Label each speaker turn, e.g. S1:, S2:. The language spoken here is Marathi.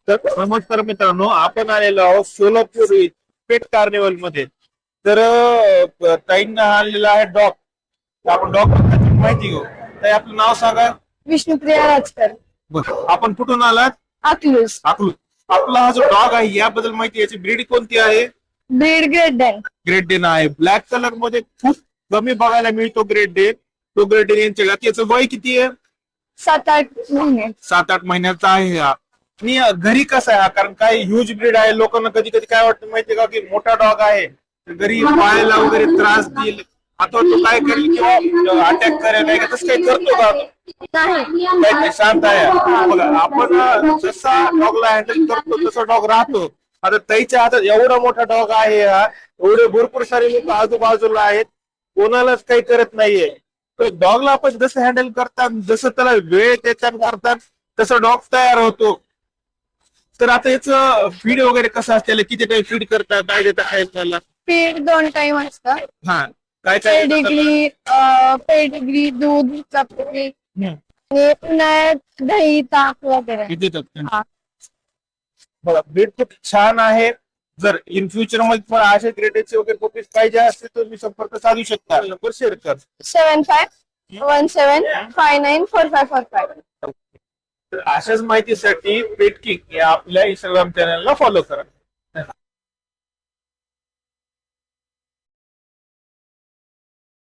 S1: तर नमस्कार मित्रांनो, आपण आलेलो आहोत सोलापूर पेट कार्निवल मध्ये. तर ताईंना आलेला आहे डॉग. आपण डॉग माहिती घेऊ. ताई, आपलं नाव सांगा.
S2: विष्णुप्रिया राजकर.
S1: बरं, आपण कुठून आलात?
S2: अकलूज.
S1: अकलूज. आपला हा जो डॉग आहे याबद्दल माहिती, याची ब्रीड कोणती आहे?
S2: Breed great Dane.
S1: Great Dane आहे. ब्लॅक कलर मध्ये खूप कमी बघायला मिळतो ग्रेट डेन. तो ग्रेट डेन यांच्या याचं वय किती आहे?
S2: 7-8 महिने.
S1: 7-8 महिन्याचा आहे हा. आणि घरी कसा आहे हा? कारण काय ह्यूज ब्रीड आहे. लोकांना कधी कधी काय वाटतं माहितीये का, की मोठा डॉग आहे तर घरी पाळायला वगैरे त्रास देईल, आता तो काय करेल किंवा अटॅक करेल, नाही का तसं काही करतो का?
S2: नाही.
S1: काय शांत आहे. बघा, आपण जसा डॉगला हँडल करतो तसा डॉग राहतो. आता ताईच्या हातात एवढा मोठा डॉग आहे हा, एवढे भरपूर सारे लोक आजूबाजूला आहेत, कोणालाच काही करत नाहीये. तर डॉगला आपण जसं हँडल करतात, जसं त्याला वेळ त्याच्यात करतात, तसं डॉग तयार होतो. तर आता याचं फीड वगैरे कसं असतं, किती टाइम फीड करतात, काय देतात काय त्याला?
S2: पीठ 2 टाइम असतं.
S1: हा, काय काय देतात?
S2: पेडिग्री, दूध, चपाती
S1: हम्म,
S2: आणि उन्हाळ्यात दही, ताक वगैरे.
S1: किती देतात?
S2: हा.
S1: बघा, ब्रीड खूप छान आहे. जर इन फ्युचर मध्ये पण असे ग्रेडेडचे वगैरे पपीज पाहिजे असते तर मी संपर्क साधू शकता. नंबर शेअर कर.
S2: 7517594545.
S1: तर अशाच माहितीसाठी पेट किंग या आपल्या इंस्टाग्राम चॅनलला फॉलो करा.